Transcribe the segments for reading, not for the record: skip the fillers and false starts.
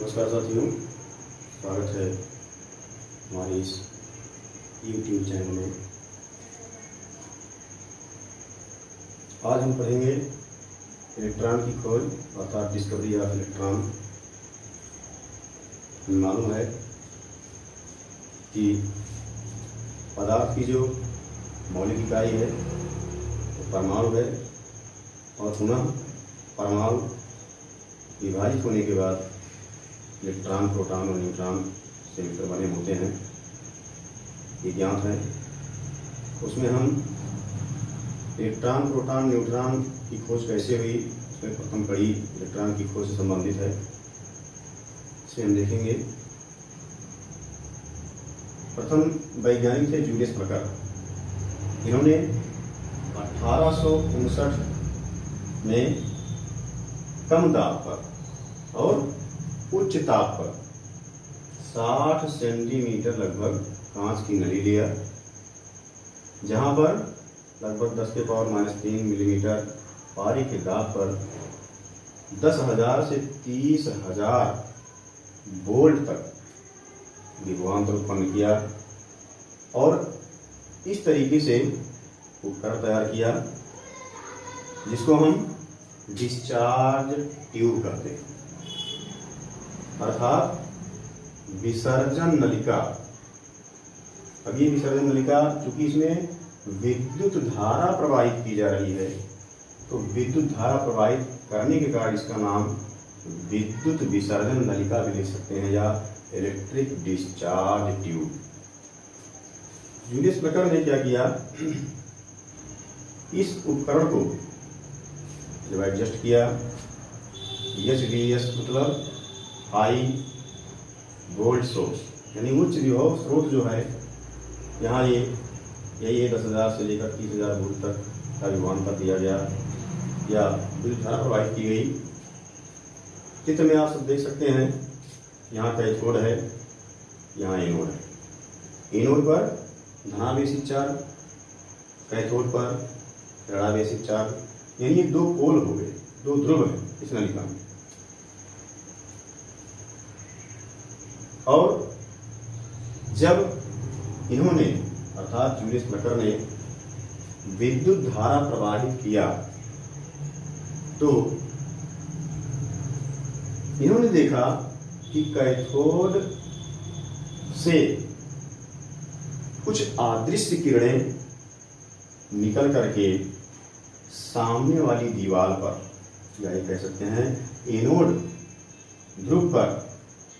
नमस्कार साथियों, स्वागत है हमारे इस YouTube चैनल में। आज हम पढ़ेंगे इलेक्ट्रॉन की खोज अर्थात डिस्कवरी ऑफ इलेक्ट्रॉन। हमें मालूम है कि पदार्थ की जो मौलिक इकाई है वो परमाणु है और पुनः परमाणु विभाजित होने के बाद इलेक्ट्रॉन, प्रोटॉन और न्यूट्रॉन से मिलकर बने होते हैं, ये ज्ञात है। उसमें हम इलेक्ट्रॉन, प्रोटॉन, न्यूट्रॉन की खोज कैसे हुई, उसमें प्रथम कड़ी इलेक्ट्रॉन की खोज से संबंधित है, इसे हम देखेंगे। प्रथम वैज्ञानिक थे जूलियस ब्रकर। इन्होंने 1859 में कम दाब पर और उच्च ताप पर 60 सेंटीमीटर लगभग कांच की नली लिया, जहां पर लगभग 10⁻³ मिलीमीटर पारी के दाब पर 10,000 से 30,000 वोल्ट तक विभवांतर उत्पन्न किया और इस तरीके से उपकरण तैयार किया जिसको हम डिस्चार्ज ट्यूब कहते हैं, अर्थात विसर्जन नलिका। अब ये विसर्जन नलिका, चूंकि इसमें विद्युत धारा प्रवाहित की जा रही है, तो विद्युत धारा प्रवाहित करने के कारण इसका नाम विद्युत विसर्जन नलिका भी लिख सकते हैं या इलेक्ट्रिक डिस्चार्ज ट्यूब। जूलियस ब्रकर ने क्या किया, इस उपकरण को जब एडजस्ट किया, HVS मतलब हाई वोल्ट सोर्स, यानी उच्च विभव स्रोत जो है, यहाँ यही 10,000 से लेकर 30,000 वोल्ट तक का विभवांतर दिया गया या विद्युत धारा प्रवाहित की गई। चित्र में आप सब देख सकते हैं, यहाँ कैथोड है, यहाँ एनोड है। एनोड पर धनावेशित चार्ज, कैथोड पर ऋणावेशित चार्ज, यानी ये दो पोल हो गए, दो ध्रुव है इस नलिका में। और जब इन्होंने अर्थात जूलियस ब्रकर ने विद्युत धारा प्रवाहित किया तो इन्होंने देखा कि कैथोड से कुछ अदृश्य किरणें निकल करके सामने वाली दीवार पर, या ये कह सकते हैं एनोड ध्रुव पर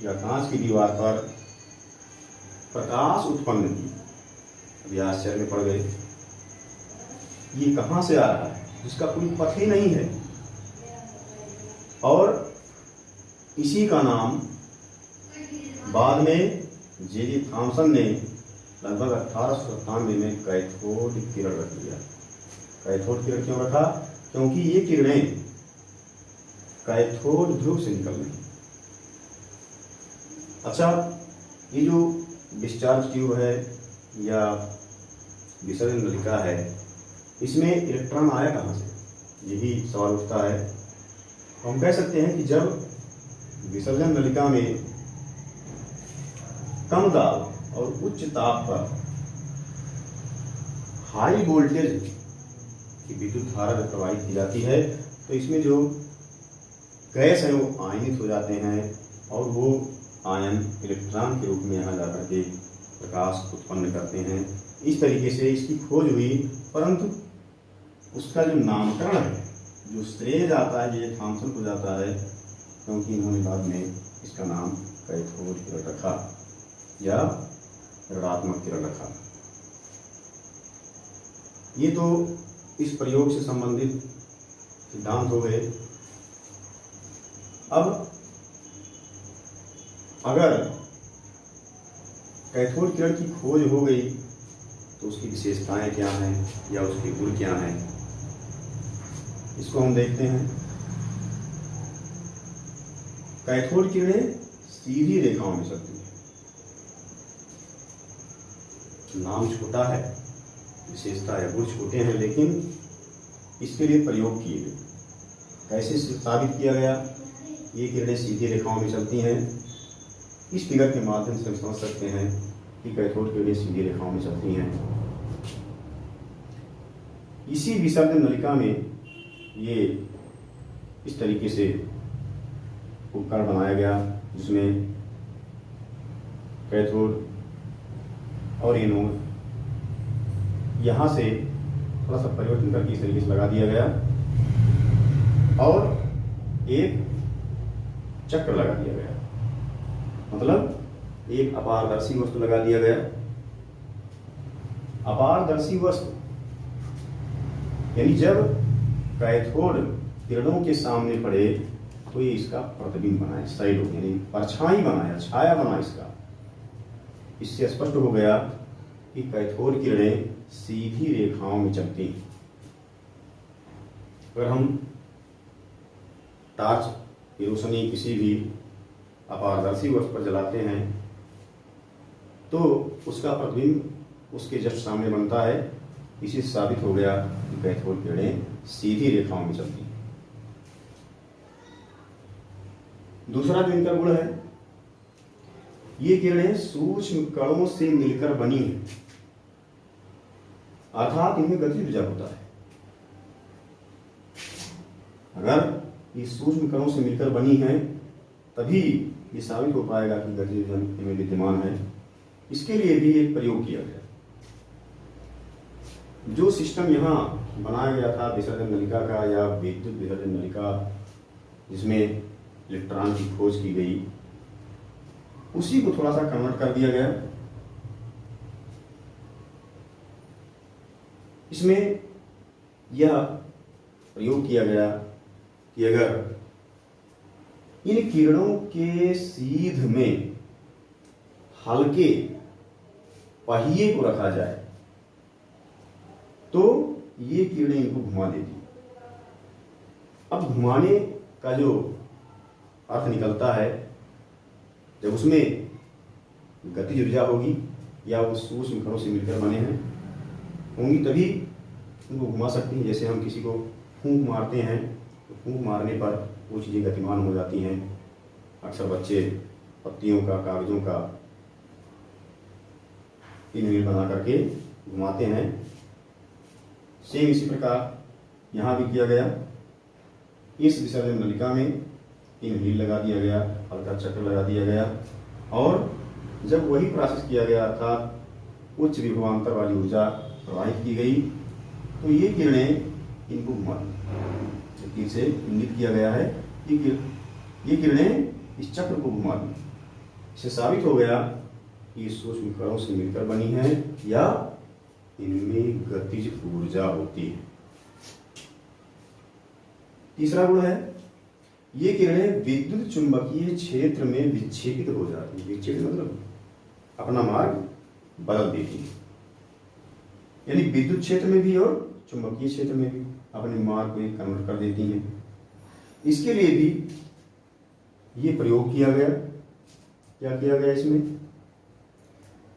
या कांच की दीवार पर प्रकाश उत्पन्न की। अभी आश्चर्य में पड़ गए, ये कहां से आ रहा है जिसका कोई पथ ही नहीं है। और इसी का नाम बाद में J.J. थॉमसन ने लगभग 1897 में कैथोड किरण रख दिया। कैथोड किरण क्यों रखा? क्योंकि ये किरणें कैथोड ध्रुव से निकल रही। अच्छा, ये जो डिस्चार्ज ट्यूब है या विसर्जन नलिका है, इसमें इलेक्ट्रॉन आया कहाँ से, यही सवाल उठता है। हम कह सकते हैं कि जब विसर्जन नलिका में कम दाब और उच्च ताप पर हाई वोल्टेज की विद्युत धारा जब प्रवाहित की जाती है, तो इसमें जो गैस है वो आयनित हो जाते हैं और वो आयन इलेक्ट्रॉन के रूप में यहाँ जाकर के प्रकाश उत्पन्न करते हैं। इस तरीके से इसकी खोज हुई, परंतु उसका जो नामकरण है, जो श्रेय जाता है J.J. थॉमसन को जाता है, क्योंकि इन्होंने बाद में इसका नाम कैथोड किरण रखा या ऋणात्मक किरण रखा। ये तो इस प्रयोग से संबंधित सिद्धांत हो गए। अब अगर कैथोड किरण की खोज हो गई तो उसकी विशेषताएं क्या हैं या उसके गुण क्या हैं, इसको हम देखते हैं। कैथोड किरणें सीधी रेखाओं में चलती है। नाम छोटा है, विशेषता या गुण छोटे हैं, लेकिन इसके लिए प्रयोग किए गए। कैसे साबित किया गया? ये किरणें सीधी रेखाओं में चलती हैं। इस फिगर के माध्यम से हम समझ सकते हैं कि कैथोड किरणें सीधी रेखाओं में चलती हैं। इसी विसर्जन नलिका में ये इस तरीके से उपकरण बनाया गया जिसमें कैथोड और एनोड यहाँ से थोड़ा सा परिवर्तन करके इस तरीके से लगा दिया गया और एक चक्र लगा दिया गया, मतलब एक अपारदर्शी वस्तु लगा दिया गया। अपारदर्शी वस्तु यानी जब कैथोड किरणों के सामने पड़े तो ये इसका प्रतिबिंब बनाए, साइड हो यानी परछाई बनाया, छाया बना इसका। इससे स्पष्ट हो गया कि कैथोड किरणें सीधी रेखाओं में चलती हैं। अगर हम टॉर्च की रोशनी किसी भी अपारदर्शी वस्तु पर जलाते हैं तो उसका प्रतिबिंब उसके जस्ट सामने बनता है। इसी से साबित हो गया कि कैथोड किरणें सीधी रेखाओं में चलती हैं। दूसरा जो इनका गुण है, ये किरणें सूक्ष्म कणों से मिलकर बनी हैं, अर्थात इनमें गतिज ऊर्जा होता है। अगर ये सूक्ष्म कणों से मिलकर बनी है तभी ये साबित हो पाएगा कि गतिज ऊर्जा इनमें विद्यमान है। इसके लिए भी एक प्रयोग किया गया। जो सिस्टम यहाँ बनाया गया था विसर्जन नलिका का या विद्युत विसर्जन नलिका, जिसमें इलेक्ट्रॉन की खोज की गई, उसी को थोड़ा सा कन्वर्ट कर दिया गया। इसमें यह प्रयोग किया गया कि अगर इन किरणों के सीध में हल्के पहिए को रखा जाए तो ये किरणें इनको घुमा देती। अब घुमाने का जो अर्थ निकलता है, जब उसमें गतिज ऊर्जा होगी या वो सूक्ष्म कणों से मिलकर बने हैं होंगी तभी उनको घुमा सकती हैं। जैसे हम किसी को फूंक मारते हैं तो फूंक मारने पर वो चीज़ें गतिमान हो जाती हैं। अक्सर बच्चे पत्तियों का, कागजों का पिन बना करके घुमाते हैं। सेम इसी प्रकार यहाँ भी किया गया। इस विसर्जन नलिका में तीन व्हील लगा दिया गया, हल्का चक्र लगा दिया गया और जब वही प्रोसेस किया गया अर्थात उच्च विभवांतर वाली ऊर्जा प्रवाहित की गई तो ये किरणें इनको घुमा दी। से इंगित किया गया है कि ये किरणें इस चक्र को घुमा दी। इससे साबित हो गया कि सूक्ष्म कणों से मिलकर बनी है या इनमें गतिज ऊर्जा होती है। तीसरा गुण है, ये किरणें विद्युत चुंबकीय क्षेत्र में विक्षेपित हो जाती है। विक्षेपित मतलब अपना मार्ग बदल देती है, यानी विद्युत क्षेत्र में भी और चुंबकीय क्षेत्र में भी अपने मार्ग को कन्वर्ट कर देती हैं। इसके लिए भी ये प्रयोग किया गया। क्या किया गया इसमें?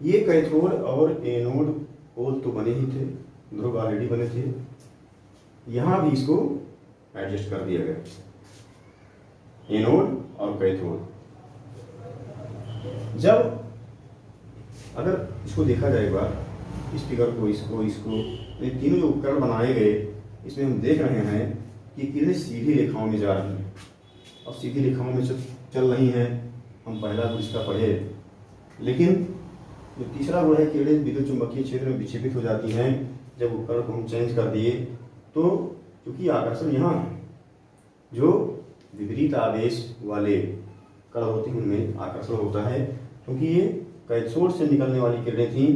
ये कैथोड और एनोड पोल तो बने ही थे, ध्रुव ऑलरेडी बने थे, यहां भी इसको एडजस्ट कर दिया गया, एनोड और कैथोड। जब अगर इसको देखा जाए एक बार, इस फिगर को, इसको ये तीनों जो उपकरण बनाए गए, इसमें हम देख रहे हैं कि किरणें सीधी रेखाओं में जा रही हैं और सीधी रेखाओं में चल रही हैं। हम पहला गुण इसका पढ़े, लेकिन जो तीसरा गुण है, किरणें विद्युत चुंबकीय क्षेत्र में विक्षेपित हो जाती हैं। जब उपकरण को हम चेंज कर दिए तो क्योंकि आकर्षण यहाँ है, जो विपरीत आवेश वाले कण होते हैं उनमें आकर्षण होता है। क्योंकि ये कैथोड से निकलने वाली किरणें थी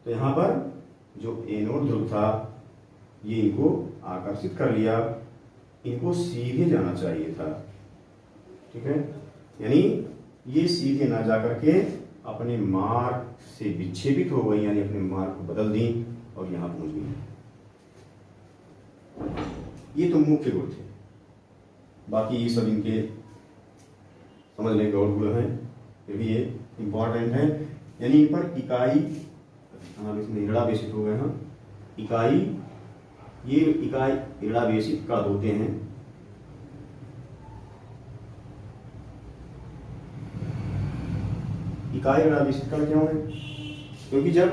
तो यहाँ पर जो एनोड ध्रुव था ये इनको आकर्षित कर लिया, इनको सीधे जाना चाहिए था। ठीक है, यानी ये सीधे ना जा करके अपने मार्ग से विक्षेपित हो गई, यानी अपने मार्ग को बदल दी और यहाँ पहुंच गई। ये तो मुख्य गुण थे, बाकी ये सब इनके समझने के और गुण हैं, फिर भी ये इम्पॉर्टेंट है। यानी इन पर इकाई, इसमें ऋणावेशित हो गए, हाँ इकाई, ये इकाई ऋणावेशित कण होते हैं। इकाई गड़ा विशिष्ट कण क्यों है? क्योंकि जब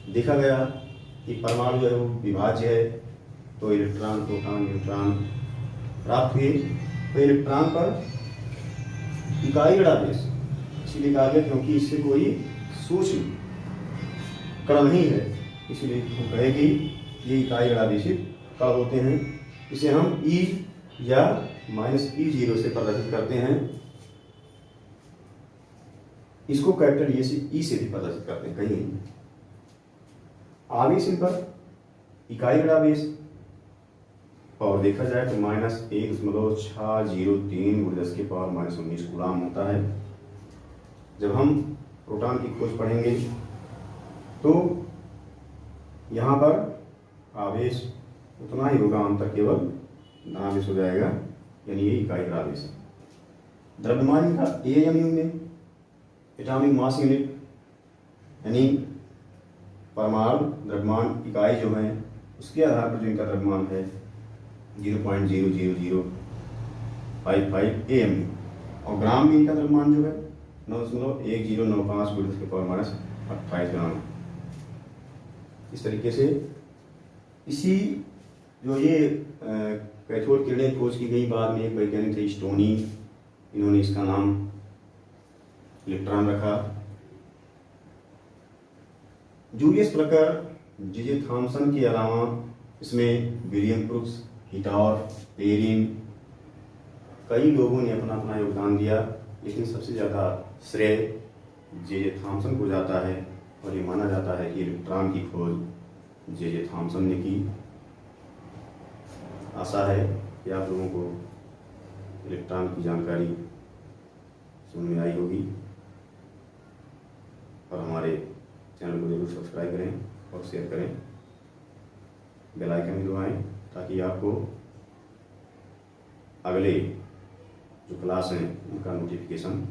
देखा गया कि परमाणु जो है वो विभाज्य है, तो इलेक्ट्रॉन, प्रोटॉन, न्यूट्रॉन प्राप्त हुए, तो इलेक्ट्रॉन पर इकाई गड़ा आवेश इसलिए कहा गया क्योंकि इससे कोई सूक्ष्म कण नहीं है, इसलिए हम कहे कि ये इकाई गड़ा आवेशित कण होते हैं। इसे हम E या -E0 से प्रदर्शित करते हैं। इसको कैपिटल E से भी प्रदर्शित करते हैं कहीं। आवेश इन पर इकाई गड़ा आवेश और देखा जाए तो -1.603 × 10⁻⁻19 कूलाम होता है। जब हम प्रोटॉन की खोज पढ़ेंगे तो यहाँ पर आवेश उतना ही होगा, अंतर केवल धनावेश हो जाएगा, यानी ये इकाई गड़ा आवेश है। द्रव्यमान का AMU में एटॉमिक मास यूनिट यानी परमाणु द्रव्यमान इकाई जो है उसके आधार पर जो इनका द्रव्यमान है 0.00055 AMU, और ग्राम में इनका द्रव्यमान जो है 9.1095 × 10⁻28 ग्राम। इस तरीके से इसी जो ये कैथोड किरणें खोज की गई, बाद में एक वैज्ञानिक थे स्टोनी, इन्होंने इसका नाम इलेक्ट्रॉन रखा। Julius Plucker, J.J. थॉमसन के अलावा इसमें विलियम क्रुक्स, हिटॉर, पेरिन, कई लोगों ने अपना अपना योगदान दिया, लेकिन सबसे ज़्यादा श्रेय J.J. थॉमसन को जाता है और ये माना जाता है कि इलेक्ट्रॉन की खोज J.J. थॉमसन ने की। आशा है कि आप लोगों को इलेक्ट्रॉन की जानकारी समझ में आई होगी, और हमारे चैनल को जरूर सब्सक्राइब करें और शेयर करें, बेल आइकन भी दबाएं ताकि आपको अगले जो क्लास हैं उनका नोटिफिकेशन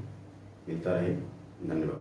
मिलता रहे। धन्यवाद।